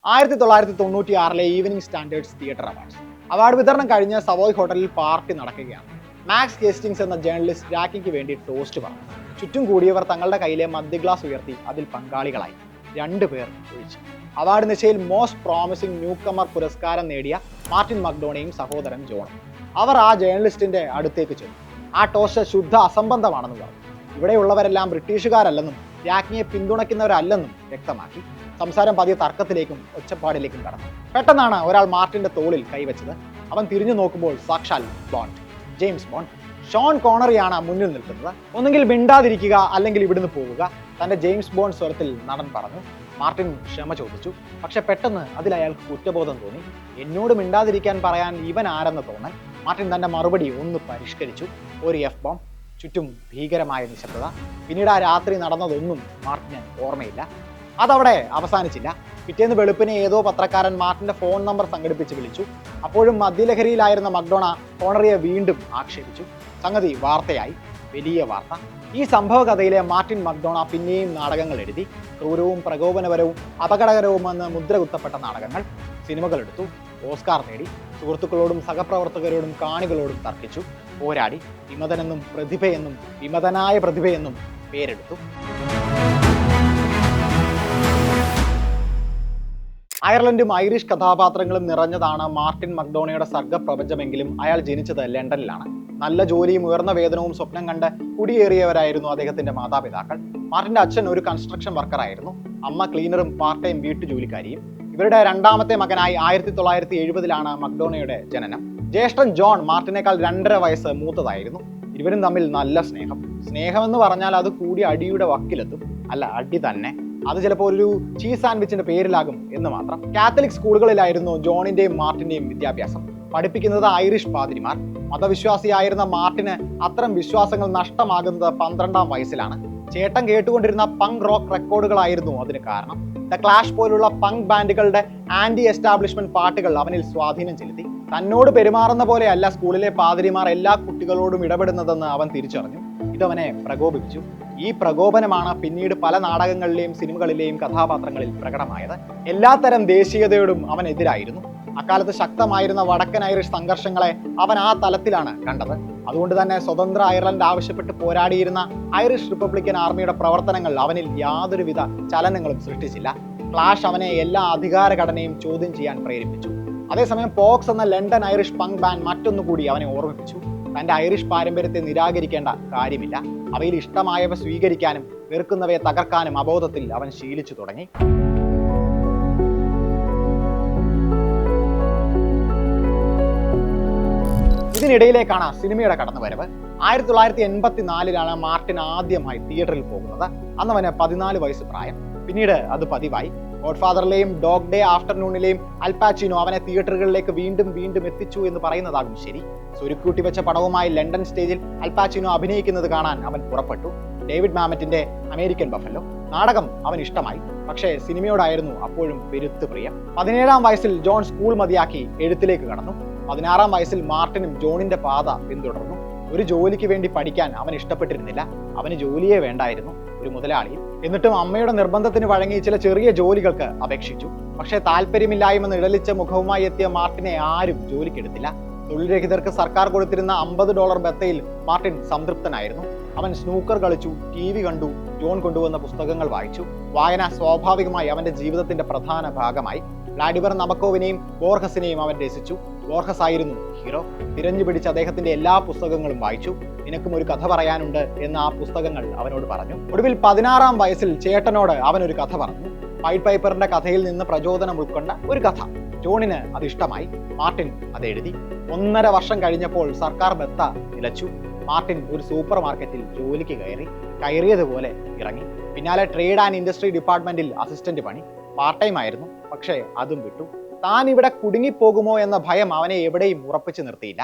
1996 evening standards theatre awards. Award വിതരണം കഴിഞ്ഞ് Savoy ഹോട്ടലിൽ പാർട്ടി നടക്കുകയാണ്. മാക്സ് ഹേസ്റ്റിങ്സ് എന്ന ജേർണലിസ്റ്റ് ജാക്കിക്ക് വേണ്ടി ടോസ്റ്റ് പറഞ്ഞു. ചുറ്റും കൂടിയവർ തങ്ങളുടെ കയ്യിലെ മദ്യ ഗ്ലാസ് ഉയർത്തി അതിൽ പങ്കാളികളായി. 2 പേർ ഒഴിച്ചു. അവാർഡ് നിശയിൽ മോസ്റ്റ് പ്രോമിസിംഗ് ന്യൂ കമർ പുരസ്കാരം നേടിയ മാർട്ടിൻ മക്ഡോണയും സഹോദരൻ ജോണും. അവർ ആ ജേർണലിസ്റ്റിന്റെ അടുത്തേക്ക് ചെന്നു. ആ ടോസ്റ്റ് ശുദ്ധ അസംബന്ധമാണെന്ന് പറഞ്ഞു. ഇവിടെയുള്ളവരെല്ലാം ബ്രിട്ടീഷുകാരല്ലെന്നും രാജ്ഞിയെ പിന്തുണയ്ക്കുന്നവരല്ലെന്നും വ്യക്തമാക്കി. സംസാരം പതിയെ തർക്കത്തിലേക്കും ഒച്ചപ്പാടിലേക്കും കടന്നു. പെട്ടെന്നാണ് ഒരാൾ മാർട്ടിന്റെ തോളിൽ കൈവച്ചത്. അവൻ തിരിഞ്ഞു നോക്കുമ്പോൾ സാക്ഷാൽ ബോണ്ട്, ജെയിംസ് ബോണ്ട്. ഷോൺ കോണറിയാണ് മുന്നിൽ നിൽക്കുന്നത്. ഒന്നുകിൽ മിണ്ടാതിരിക്കുക, അല്ലെങ്കിൽ ഇവിടുന്ന് പോവുക, തന്റെ ജെയിംസ് ബോണ്ട് സ്വരത്തിൽ നടൻ പറഞ്ഞു. മാർട്ടിൻ ക്ഷമ ചോദിച്ചു. പക്ഷെ പെട്ടെന്ന് അതിൽ അയാൾക്ക് കുറ്റബോധം തോന്നി. എന്നോട് മിണ്ടാതിരിക്കാൻ പറയാൻ ഇവൻ ആരെന്ന് തോന്നൽ. മാർട്ടിൻ തന്റെ മറുപടി ഒന്ന് പരിഷ്കരിച്ചു. ഒരു എഫ് ബോംബ്. ചുറ്റും ഭീകരമായ നിശബ്ദത. പിന്നീട് ആ രാത്രി നടന്നതൊന്നും മാർട്ടിന് ഓർമ്മയില്ല. അതവിടെ അവസാനിച്ചില്ല. പിറ്റേന്ന് വെളുപ്പിനെ ഏതോ പത്രക്കാരൻ മാർട്ടിന്റെ ഫോൺ നമ്പർ സംഘടിപ്പിച്ച് വിളിച്ചു. അപ്പോഴും മദ്യലഹരിയിലായിരുന്ന മക്ഡോണ കോണറിയെ വീണ്ടും ആക്ഷേപിച്ചു. സംഗതി വാർത്തയായി, വലിയ വാർത്ത. ഈ സംഭവ കഥയിലെ മാർട്ടിൻ മക്ഡോണ പിന്നെയും നാടകങ്ങൾ എഴുതി. ക്രൂരവും പ്രകോപനപരവും അപകടകരവുമെന്ന് മുദ്ര കുത്തപ്പെട്ട നാടകങ്ങൾ, സിനിമകൾ എടുത്തു, ഓസ്കാർ നേടി. സുഹൃത്തുക്കളോടും സഹപ്രവർത്തകരോടും കാണികളോടും തർക്കിച്ചു, പോരാടി. വിമതനെന്നും പ്രതിഭയെന്നും വിമതനായ പ്രതിഭയെന്നും പേരെടുത്തു. അയർലൻഡും ഐറിഷ് കഥാപാത്രങ്ങളും നിറഞ്ഞതാണ് മാർട്ടിൻ മക്ഡോണയുടെ സർഗ്ഗപ്രപഞ്ചമെങ്കിലും അയാൾ ജനിച്ചത് ലണ്ടനിലാണ്. നല്ല ജോലിയും ഉയർന്ന വേതനവും സ്വപ്നം കണ്ട് കുടിയേറിയവരായിരുന്നു അദ്ദേഹത്തിന്റെ മാതാപിതാക്കൾ. മാർട്ടിന്റെ അച്ഛൻ ഒരു കൺസ്ട്രക്ഷൻ വർക്കറായിരുന്നു. അമ്മ ക്ലീനറും പാർട്ട് ടൈം വീട്ടുജോലിക്കാരിയും. ഇവരുടെ രണ്ടാമത്തെ മകനായി 1970 മക്ഡോണയുടെ ജനനം. ജ്യേഷ്ഠൻ ജോൺ മാർട്ടിനേക്കാൾ 2.5 വയസ്സ് മൂത്തതായിരുന്നു. ഇരുവരും തമ്മിൽ നല്ല സ്നേഹമെന്ന് പറഞ്ഞാൽ അത് കൂടി അടിയുടെ വക്കിലെത്തും. അല്ല, അടി തന്നെ. അത് ചിലപ്പോൾ ഒരു ചീസ് സാൻഡ്വിച്ചിന്റെ പേരിലാകും എന്ന് മാത്രം. കാത്തലിക് സ്കൂളുകളിലായിരുന്നു ജോണിന്റെയും മാർട്ടിന്റെയും വിദ്യാഭ്യാസം. പഠിപ്പിക്കുന്നത് ഐറിഷ് പാതിരിമാർ. മതവിശ്വാസിയായിരുന്ന മാർട്ടിന് അത്തരം വിശ്വാസങ്ങൾ നഷ്ടമാകുന്നത് 12-ാം വയസ്സിലാണ്. ചേട്ടൻ കേട്ടുകൊണ്ടിരുന്ന പങ്ക് റോക്ക് റെക്കോർഡുകളായിരുന്നു അതിന് കാരണം. ദ ക്ലാഷ് പോലുള്ള പങ്ക് ബാൻഡുകളുടെ ആന്റി എസ്റ്റാബ്ലിഷ്മെന്റ് പാട്ടുകൾ അവനിൽ സ്വാധീനം ചെലുത്തി. തന്നോട് പെരുമാറുന്ന പോലെയല്ല സ്കൂളിലെ പാതിരിമാർ എല്ലാ കുട്ടികളോടും ഇടപെടുന്നതെന്ന് അവൻ തിരിച്ചറിഞ്ഞു. ഇതവനെ പ്രകോപിപ്പിച്ചു. ഈ പ്രകോപനമാണ് പിന്നീട് പല നാടകങ്ങളിലെയും സിനിമകളിലെയും കഥാപാത്രങ്ങളിൽ പ്രകടമായത്. എല്ലാത്തരം ദേശീയതയോടും അവൻ എതിരായിരുന്നു. അക്കാലത്ത് ശക്തമായിരുന്ന വടക്കൻ ഐറിഷ് സംഘർഷങ്ങളെ അവൻ ആ തലത്തിലാണ് കണ്ടത്. അതുകൊണ്ട് തന്നെ സ്വതന്ത്ര അയർലൻഡ് ആവശ്യപ്പെട്ട് പോരാടിയിരുന്ന ഐറിഷ് റിപ്പബ്ലിക്കൻ ആർമിയുടെ പ്രവർത്തനങ്ങൾ അവനിൽ യാതൊരുവിധ ചലനങ്ങളും സൃഷ്ടിച്ചില്ല. ക്ലാഷ് അവനെ എല്ലാ അധികാരഘടനയും ചോദ്യം ചെയ്യാൻ പ്രേരിപ്പിച്ചു. അതേസമയം പോക്സ് എന്ന ലണ്ടൻ ഐറിഷ് പങ്ക് ബാൻഡ് മറ്റൊന്നുകൂടി അവനെ ഓർമ്മിപ്പിച്ചു. തന്റെ ഐറിഷ് പാരമ്പര്യത്തെ നിരാകരിക്കേണ്ട കാര്യമില്ല. അവയിൽ ഇഷ്ടമായവ സ്വീകരിക്കാനും വെറുക്കുന്നവയെ തകർക്കാനും അബോധത്തിൽ അവൻ ശീലിച്ചു തുടങ്ങി. ഇതിനിടയിലേക്കാണ് സിനിമയുടെ കടന്നുവരവ്. 1984 മാർട്ടിൻ ആദ്യമായി തിയേറ്ററിൽ പോകുന്നത്. അന്നവന് 14 വയസ്സ് പ്രായം. പിന്നീട് അത് പതിവായി. ഗോഡ്ഫാദറിലെയും ഡോഗ് ഡേ ആഫ്റ്റർനൂണിലെയും അൽപാച്ചിനോ അവനെ തിയേറ്ററുകളിലേക്ക് വീണ്ടും എത്തിച്ചു എന്ന് പറയുന്നതാകും ശരി. സ്വരുക്കൂട്ടി വെച്ച പടവുമായി ലണ്ടൻ സ്റ്റേജിൽ അൽപാച്ചിനോ അഭിനയിക്കുന്നത് കാണാൻ അവൻ പുറപ്പെട്ടു. ഡേവിഡ് മാമറ്റിന്റെ അമേരിക്കൻ ബഫല്ലോ. നാടകം അവൻ ഇഷ്ടമായി. പക്ഷേ സിനിമയോടായിരുന്നു അപ്പോഴും പെരുത്ത് പ്രിയം. 17-ാം വയസ്സിൽ ജോൺ സ്കൂൾ മതിയാക്കി എഴുത്തിലേക്ക് കടന്നു. 16-ാം വയസ്സിൽ മാർട്ടിനും ജോണിന്റെ പാത പിന്തുടർന്നു. ഒരു ജോലിക്ക് വേണ്ടി പഠിക്കാൻ അവൻ ഇഷ്ടപ്പെട്ടിരുന്നില്ല. അവന് ജോലിയെ വേണ്ടായിരുന്നു, ഒരു മുതലാളി. എന്നിട്ടും അമ്മയുടെ നിർബന്ധത്തിന് വഴങ്ങി ചില ചെറിയ ജോലികൾക്ക് അപേക്ഷിച്ചു. പക്ഷേ താല്പര്യമില്ലായ്മ നിഴലിച്ച മുഖവുമായി എത്തിയ മാർട്ടിനെ ആരും ജോലിക്കെടുത്തില്ല. തൊഴിൽരഹിതർക്ക് സർക്കാർ കൊടുത്തിരുന്ന $50 ബത്തയിൽ മാർട്ടിൻ സംതൃപ്തനായിരുന്നു. അവൻ സ്നൂക്കർ കളിച്ചു, TV കണ്ടു, ജോൺ കൊണ്ടുവന്ന പുസ്തകങ്ങൾ വായിച്ചു. വായന സ്വാഭാവികമായി അവന്റെ ജീവിതത്തിന്റെ പ്രധാന ഭാഗമായി. വ്ളാഡിമർ നബക്കോവിനെയും ബോർഹസിനെയും അവൻ രസിച്ചു. ബോർഹസ് ആയിരുന്നു ഹീറോ. തിരഞ്ഞു പിടിച്ച് അദ്ദേഹത്തിന്റെ എല്ലാ പുസ്തകങ്ങളും വായിച്ചു. നിനക്കും ഒരു കഥ പറയാനുണ്ട് എന്ന് ആ പുസ്തകങ്ങൾ അവനോട് പറഞ്ഞു. ഒടുവിൽ 16-ാം വയസ്സിൽ ചേട്ടനോട് അവൻ ഒരു കഥ പറഞ്ഞു. പൈഡ് പൈപ്പറിന്റെ കഥയിൽ നിന്ന് പ്രചോദനം ഉൾക്കൊണ്ട ഒരു കഥ. ജോണിന് അത് ഇഷ്ടമായി. മാർട്ടിൻ അത് എഴുതി. 1.5 വർഷം കഴിഞ്ഞപ്പോൾ സർക്കാർ ബത്ത നിലച്ചു. മാർട്ടിൻ ഒരു സൂപ്പർ മാർക്കറ്റിൽ ജോലിക്ക് കയറിയതുപോലെ ഇറങ്ങി. പിന്നാലെ ട്രേഡ് ആൻഡ് ഇൻഡസ്ട്രി ഡിപ്പാർട്ട്മെന്റിൽ അസിസ്റ്റന്റ് പണി. പാർട്ട് ടൈം ആയിരുന്നു, പക്ഷേ അതും വിട്ടു. താൻ ഇവിടെ കുടുങ്ങിപ്പോകുമോ എന്ന ഭയം അവനെ എവിടെയും ഉറപ്പിച്ചു നിർത്തിയില്ല.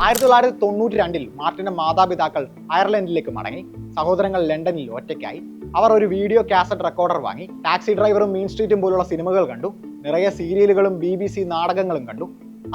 1992 മാർട്ടിന്റെ മാതാപിതാക്കൾ അയർലൻഡിലേക്ക് മടങ്ങി. സഹോദരങ്ങൾ ലണ്ടനിൽ ഒറ്റയ്ക്കായി. അവർ ഒരു വീഡിയോ കാസറ്റ് റെക്കോർഡർ വാങ്ങി. ടാക്സി ഡ്രൈവറും മീൻ സ്ട്രീറ്റും പോലുള്ള സിനിമകൾ കണ്ടു. നിറയെ സീരിയലുകളും BBC നാടകങ്ങളും കണ്ടു.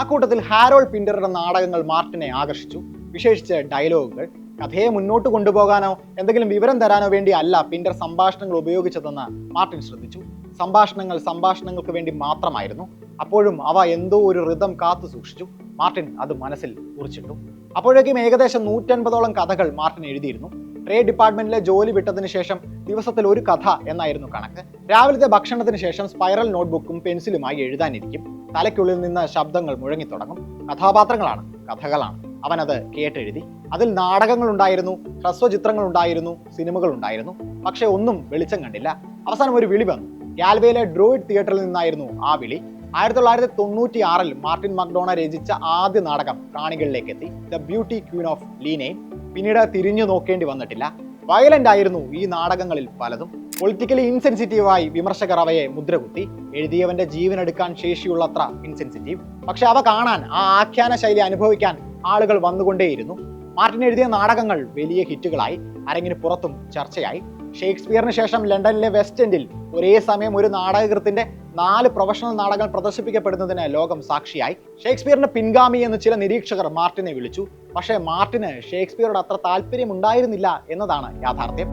അക്കൂട്ടത്തിൽ ഹാരോൾഡ് പിന്ററുടെ നാടകങ്ങൾ മാർട്ടിനെ ആകർഷിച്ചു. വിശേഷിച്ച് ഡയലോഗുകൾ. കഥയെ മുന്നോട്ട് കൊണ്ടുപോകാനോ എന്തെങ്കിലും വിവരം തരാനോ വേണ്ടി അല്ല പിന്റർ സംഭാഷണങ്ങൾ ഉപയോഗിച്ചതെന്ന് മാർട്ടിൻ ശ്രദ്ധിച്ചു. സംഭാഷണങ്ങൾക്ക് വേണ്ടി മാത്രമായിരുന്നു. അപ്പോഴും അവ എന്തോ ഒരു റിതം കാത്തു സൂക്ഷിച്ചു. മാർട്ടിൻ അത് മനസ്സിൽ കുറിച്ചിട്ടു. അപ്പോഴേക്കും ഏകദേശം 150ഓളം കഥകൾ മാർട്ടിൻ എഴുതിയിരുന്നു. ട്രേഡ് ഡിപ്പാർട്ട്മെന്റിലെ ജോലി വിട്ടതിന് ശേഷം ദിവസത്തിൽ ഒരു കഥ എന്നായിരുന്നു കണക്ക്. രാവിലത്തെ ഭക്ഷണത്തിന് ശേഷം സ്പൈറൽ നോട്ട്ബുക്കും പെൻസിലുമായി എഴുതാനിരിക്കും. തലയ്ക്കുള്ളിൽ നിന്ന് ശബ്ദങ്ങൾ മുഴങ്ങിത്തുടങ്ങും. കഥാപാത്രങ്ങളാണ്, കഥകളാണ്. അവനത് കേട്ടെഴുതി. അതിൽ നാടകങ്ങളുണ്ടായിരുന്നു, ഹ്രസ്വചിത്രങ്ങളുണ്ടായിരുന്നു, സിനിമകളുണ്ടായിരുന്നു. പക്ഷെ ഒന്നും വെളിച്ചം കണ്ടില്ല. അവസാനം ഒരു വിളി വന്നു. ഗാൽവേയിലെ ഡ്രോയിഡ് തിയേറ്ററിൽ നിന്നായിരുന്നു ആ വിളി. 1996 മാർട്ടിൻ മക്ഡോണ രചിച്ച ആദ്യ നാടകം കാണികളിലേക്ക് എത്തി, ദ ബ്യൂട്ടി ക്വീൻ ഓഫ് ലീനെയിൻ. പിന്നീട് തിരിഞ്ഞു നോക്കേണ്ടി വന്നിട്ടില്ല. വയലന്റ് ആയിരുന്നു ഈ നാടകങ്ങളിൽ പലതും. പൊളിറ്റിക്കലി ഇൻസെൻസിറ്റീവായി വിമർശകർ അവയെ മുദ്രകുത്തി. എഴുതിയവന്റെ ജീവനെടുക്കാൻ ശേഷിയുള്ളത്ര ഇൻസെൻസിറ്റീവ്. പക്ഷെ അവ കാണാൻ, ആ ആഖ്യാന ശൈലി അനുഭവിക്കാൻ ആളുകൾ വന്നുകൊണ്ടേയിരുന്നു. മാർട്ടിൻ എഴുതിയ നാടകങ്ങൾ വലിയ ഹിറ്റുകളായി, അരങ്ങിന് പുറത്തും ചർച്ചയായി. ഷേക്സ്പിയറിന് ശേഷം ലണ്ടനിലെ വെസ്റ്റ് എൻഡിൽ ഒരേ സമയം ഒരു നാടകകൃത്തിന്റെ 4 പ്രൊഫഷണൽ നാടകങ്ങൾ പ്രദർശിപ്പിക്കപ്പെടുന്നതിന് ലോകം സാക്ഷിയായി. ഷേക്സ്പിയറിന്റെ പിൻഗാമി എന്ന് ചില നിരീക്ഷകർ മാർട്ടിനെ വിളിച്ചു. പക്ഷേ മാർട്ടിന് ഷേക്സ്പിയറോട് അത്ര താല്പര്യമുണ്ടായിരുന്നില്ല എന്നതാണ് യാഥാർത്ഥ്യം.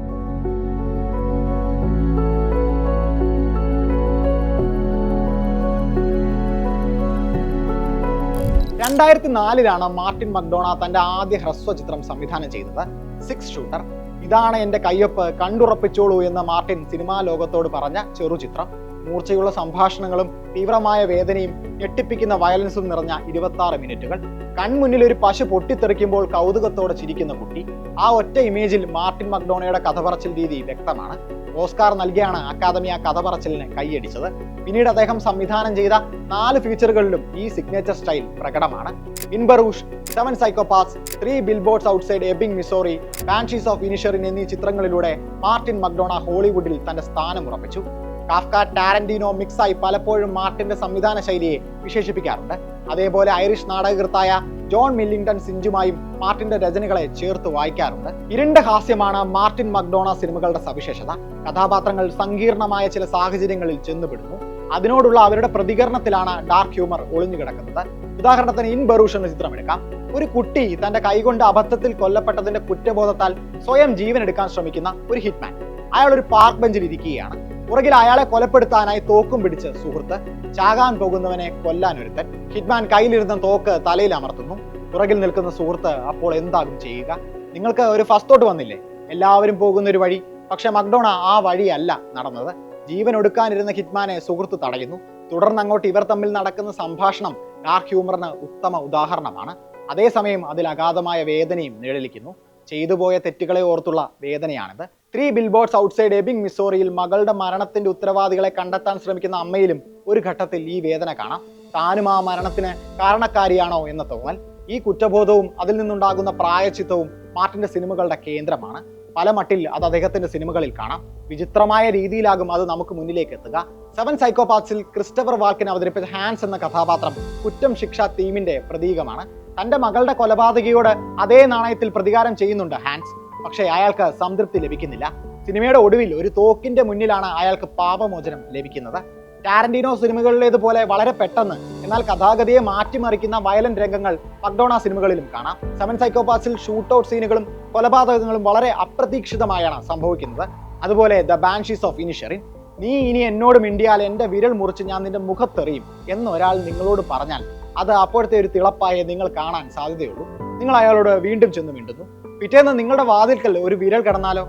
2004 മാർട്ടിൻ മക്ഡോണ തന്റെ ആദ്യ ഹ്രസ്വചിത്രം സംവിധാനം ചെയ്തത്, 6 ഷൂട്ടർ. ഇതാണ് എന്റെ കയ്യൊപ്പ്, കണ്ടുറപ്പിച്ചോളൂ എന്ന് മാർട്ടിൻ സിനിമാ ലോകത്തോട് പറഞ്ഞ ചെറുചിത്രം. മൂർച്ചയുള്ള സംഭാഷണങ്ങളും തീവ്രമായ വേദനയും ഞെട്ടിപ്പിക്കുന്ന വയലൻസും നിറഞ്ഞ 26 മിനിറ്റുകൾ. കൺമുന്നിൽ ഒരു പശു പൊട്ടിത്തെറിക്കുമ്പോൾ കൗതുകത്തോടെ ചിരിക്കുന്ന കുട്ടി. ആ ഒറ്റ ഇമേജിൽ മാർട്ടിൻ മക്ഡോണയുടെ കഥ പറച്ചിൽ രീതി വ്യക്തമാണ്. ഓസ്കാർ നൽകിയാണ് അക്കാദമി ആ കഥ പറച്ചിലിന് കൈയടിച്ചത്. പിന്നീട് അദ്ദേഹം സംവിധാനം ചെയ്ത 4 ഫീച്ചറുകളിലും ഈ സിഗ്നേച്ചർ സ്റ്റൈൽ പ്രകടമാണ്. In ബറൂഷ്, 7 psychopaths, 3 billboards outside എബിംഗ്, Missouri, banshees of ഇനിഷറിൻ എന്നീ ചിത്രങ്ങളിലൂടെ മാർട്ടിൻ മക്ഡോണ ഹോളിവുഡിൽ തന്റെ സ്ഥാനം ഉറപ്പിച്ചു. കാഫ്ക, ടാരന്റീനോ മിക്സായി പലപ്പോഴും മാർട്ടിന്റെ സംവിധാന ശൈലിയെ വിശേഷിപ്പിക്കാറുണ്ട്. അതേപോലെ ഐറിഷ് നാടകകൃത്തായ ജോൺ മില്ലിംഗ്ടൺ സിഞ്ചുമായും മാർട്ടിന്റെ രചനകളെ ചേർത്ത് വായിക്കാറുണ്ട്. ഇരുണ്ട ഹാസ്യമാണ് മാർട്ടിൻ മക്ഡോണ സിനിമകളുടെ സവിശേഷത. കഥാപാത്രങ്ങൾ സങ്കീർണമായ ചില സാഹചര്യങ്ങളിൽ ചെന്നുപെടുന്നു. അതിനോടുള്ള അവരുടെ പ്രതികരണത്തിലാണ് ഡാർക്ക് ഹ്യൂമർ ഒളിഞ്ഞുകിടക്കുന്നത്. ഉദാഹരണത്തിന് ഇൻ ബറൂഷ് എന്ന ചിത്രം എടുക്കാം. ഒരു കുട്ടി തന്റെ കൈകൊണ്ട് അബദ്ധത്തിൽ കൊല്ലപ്പെട്ടതിന്റെ കുറ്റബോധത്താൽ സ്വയം ജീവൻ എടുക്കാൻ ശ്രമിക്കുന്ന ഒരു ഹിറ്റ്മാൻ. അയാൾ ഒരു പാർക്ക് ബെഞ്ചിൽ ഇരിക്കുകയാണ്. പുറകിൽ അയാളെ കൊലപ്പെടുത്താനായി തോക്കും പിടിച്ച് സുഹൃത്ത്. ചാകാൻ പോകുന്നവനെ കൊല്ലാൻ ഒരുത്തൻ. ഹിറ്റ്മാൻ കയ്യിലിരുന്ന തോക്ക് തലയിൽ അമർത്തുന്നു. പുറകിൽ നിൽക്കുന്ന സുഹൃത്ത് അപ്പോൾ എന്താകും ചെയ്യുക? നിങ്ങൾക്ക് ഒരു ഫസ്റ്റ് തോട്ട് വന്നില്ലേ? എല്ലാവരും പോകുന്ന ഒരു വഴി. പക്ഷെ മക്ഡോണ ആ വഴിയല്ല നടന്നത്. ജീവൻ ഒടുക്കാനിരുന്ന ഹിറ്റ്മാനെ സുഹൃത്ത് തടയുന്നു. തുടർന്ന് അങ്ങോട്ട് ഇവർ തമ്മിൽ നടക്കുന്ന സംഭാഷണം ഡാർക്ക് ഹ്യൂമറിന് ഉത്തമ ഉദാഹരണമാണ്. അതേസമയം അതിൽ അഗാധമായ വേദനയും നിഴലിക്കുന്നു. ചെയ്തുപോയ തെറ്റുകളെ ഓർത്തുള്ള വേദനയാണിത്. 3 ബിൽബോർഡ്സ് ഔട്ട്സൈഡ് എബിംഗ്, മിസോറിയിൽ മകളുടെ മരണത്തിന്റെ ഉത്തരവാദികളെ കണ്ടെത്താൻ ശ്രമിക്കുന്ന അമ്മയിലും ഒരു ഘട്ടത്തിൽ ഈ വേദന കാണാം. താനും ആ മരണത്തിന് കാരണക്കാരിയാണോ എന്ന തോന്നൽ. ഈ കുറ്റബോധവും അതിൽ നിന്നുണ്ടാകുന്ന പ്രായച്ചിത്തവും മാർട്ടിന്റെ സിനിമകളുടെ കേന്ദ്രമാണ്. പല മട്ടിൽ അത് അദ്ദേഹത്തിന്റെ സിനിമകളിൽ കാണാം. വിചിത്രമായ രീതിയിലാകും അത് നമുക്ക് മുന്നിലേക്ക് എത്തുക. 7 സൈക്കോപാത്സിൽ ക്രിസ്റ്റഫർ വാൽക്കൻ അവതരിപ്പിച്ച ഹാൻസ് എന്ന കഥാപാത്രം കുറ്റം ശിക്ഷ തീമിന്റെ പ്രതീകമാണ്. തന്റെ മകളുടെ കൊലപാതകിയോട് അതേ നാണയത്തിൽ പ്രതികാരം ചെയ്യുന്നുണ്ട് ഹാൻസ്. പക്ഷേ അയാൾക്ക് സംതൃപ്തി ലഭിക്കുന്നില്ല. സിനിമയുടെ ഒടുവിൽ ഒരു തോക്കിന്റെ മുന്നിലാണ് അയാൾക്ക് പാപമോചനം ലഭിക്കുന്നത്. ടാരന്റീനോ സിനിമകളിലേതുപോലെ വളരെ പെട്ടെന്ന് എന്നാൽ കഥാഗതിയെ മാറ്റിമറിക്കുന്ന വയലന്റ് രംഗങ്ങൾ മക്ഡോണ സിനിമകളിലും കാണാം. 7 സൈക്കോപാത്സിൽ ഷൂട്ടൌട്ട് സീനുകളും കൊലപാതകങ്ങളും വളരെ അപ്രതീക്ഷിതമായാണ് സംഭവിക്കുന്നത്. അതുപോലെ ദ ബാൻഷീസ് ഓഫ് ഇനിഷറിൻ, നീ ഇനി എന്നോട് മിണ്ടിയാൽ എന്റെ വിരൽ മുറിച്ച് ഞാൻ നിന്റെ മുഖത്തെറിയും എന്ന് ഒരാൾ നിങ്ങളോട് പറഞ്ഞാൽ അത് അപ്പോഴത്തെ ഒരു തിളപ്പായെ നിങ്ങൾ കാണാൻ സാധ്യതയുള്ളൂ. നിങ്ങൾ അയാളോട് വീണ്ടും ചെന്ന് മിണ്ടുന്നു. പിറ്റേന്ന് നിങ്ങളുടെ വാതിൽക്കൽ ഒരു വിരൽ കിടന്നാലോ?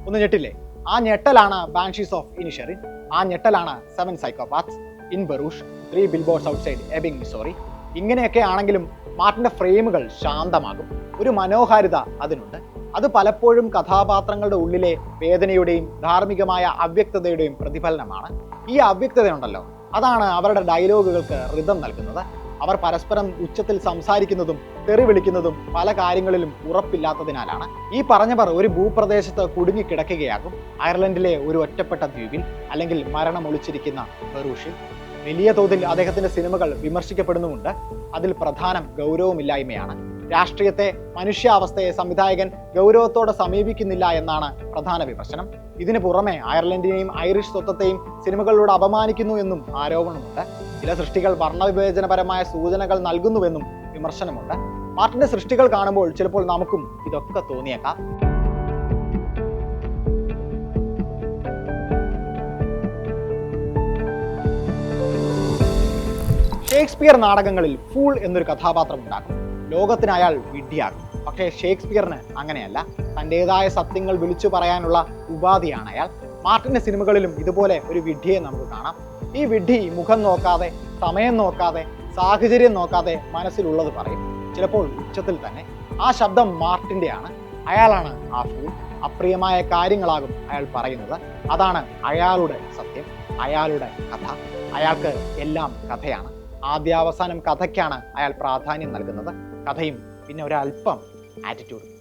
ഒന്ന് ഞെട്ടില്ലേ? ആ ഞെട്ടലാണ് ബാൻഷീസ് ഓഫ് ഇനിഷറിൻ. ആ ഞെട്ടലാണ് 7 psychopaths, in ബറൂഷ്, 3 billboards outside എബിംഗ്, Missouri. ഇങ്ങനെയൊക്കെ ആണെങ്കിലും മാർട്ടിന്റെ ഫ്രെയിമുകൾ ശാന്തമാകും. ഒരു മനോഹാരിത അതിനുണ്ട്. അത് പലപ്പോഴും കഥാപാത്രങ്ങളുടെ ഉള്ളിലെ വേദനയുടെയും ധാർമ്മികമായ അവ്യക്തതയുടെയും പ്രതിഫലനമാണ്. ഈ അവ്യക്തതയുണ്ടല്ലോ, അതാണ് അവരുടെ ഡയലോഗുകൾക്ക് റിതം നൽകുന്നത്. അവർ പരസ്പരം ഉച്ചത്തിൽ സംസാരിക്കുന്നതും തെറി വിളിക്കുന്നതും പല കാര്യങ്ങളിലും ഉറപ്പില്ലാത്തതിനാലാണ്. ഈ പറഞ്ഞവർ ഒരു ഭൂപ്രദേശത്ത് കുടുങ്ങിക്കിടക്കുകയാകും. അയർലൻഡിലെ ഒരു ഒറ്റപ്പെട്ട ദ്വീപിൽ, അല്ലെങ്കിൽ മരണം ഒളിച്ചിരിക്കുന്ന ബറൂഷിൽ. വലിയ തോതിൽ അദ്ദേഹത്തിന്റെ സിനിമകൾ വിമർശിക്കപ്പെടുന്നുമുണ്ട്. അതിൽ പ്രധാനം ഗൗരവമില്ലായ്മയാണ്. രാഷ്ട്രീയത്തെ, മനുഷ്യാവസ്ഥയെ സംവിധായകൻ ഗൗരവത്തോടെ സമീപിക്കുന്നില്ല എന്നാണ് പ്രധാന വിമർശനം. ഇതിനു പുറമെ അയർലൻഡിനെയും ഐറിഷ് സ്വത്വത്തെയും സിനിമകളിലൂടെ അപമാനിക്കുന്നു എന്നും ആരോപണമുണ്ട്. ചില സൃഷ്ടികൾ വർണ്ണവിവേചനപരമായ സൂചനകൾ നൽകുന്നുവെന്നും വിമർശനമുണ്ട്. മാർട്ടിന്റെ സൃഷ്ടികൾ കാണുമ്പോൾ ചിലപ്പോൾ നമുക്കും ഇതൊക്കെ തോന്നിയേക്കാം. ഷേക്സ്പിയർ നാടകങ്ങളിൽ ഫൂൾ എന്നൊരു കഥാപാത്രം ഉണ്ടാകും. ലോകത്തിന് അയാൾ വിഡ്ഢിയാകും. പക്ഷേ ഷേക്സ്പിയറിന് അങ്ങനെയല്ല. തൻ്റെതായ സത്യങ്ങൾ വിളിച്ചു പറയാനുള്ള ഉപാധിയാണ് അയാൾ. മാർട്ടിന്റെ സിനിമകളിലും ഇതുപോലെ ഒരു വിഡ്ഢിയെ നമുക്ക് കാണാം. ഈ വിഡ്ഢി മുഖം നോക്കാതെ, സമയം നോക്കാതെ, സാഹചര്യം നോക്കാതെ മനസ്സിലുള്ളത് പറയും, ചിലപ്പോൾ ഉച്ചത്തിൽ തന്നെ. ആ ശബ്ദം മാർട്ടിൻ്റെയാണ്. അയാളാണ് ആ ഫൂൾ. അപ്രിയമായ കാര്യങ്ങളാകും അയാൾ പറയുന്നത്. അതാണ് അയാളുടെ സത്യം, അയാളുടെ കഥ. അയാൾക്ക് എല്ലാം കഥയാണ്. ആദ്യാവസാനം കഥയ്ക്കാണ് അയാൾ പ്രാധാന്യം നൽകുന്നത്. കഥയും പിന്നെ ഒരല്പം ആറ്റിറ്റ്യൂഡ്.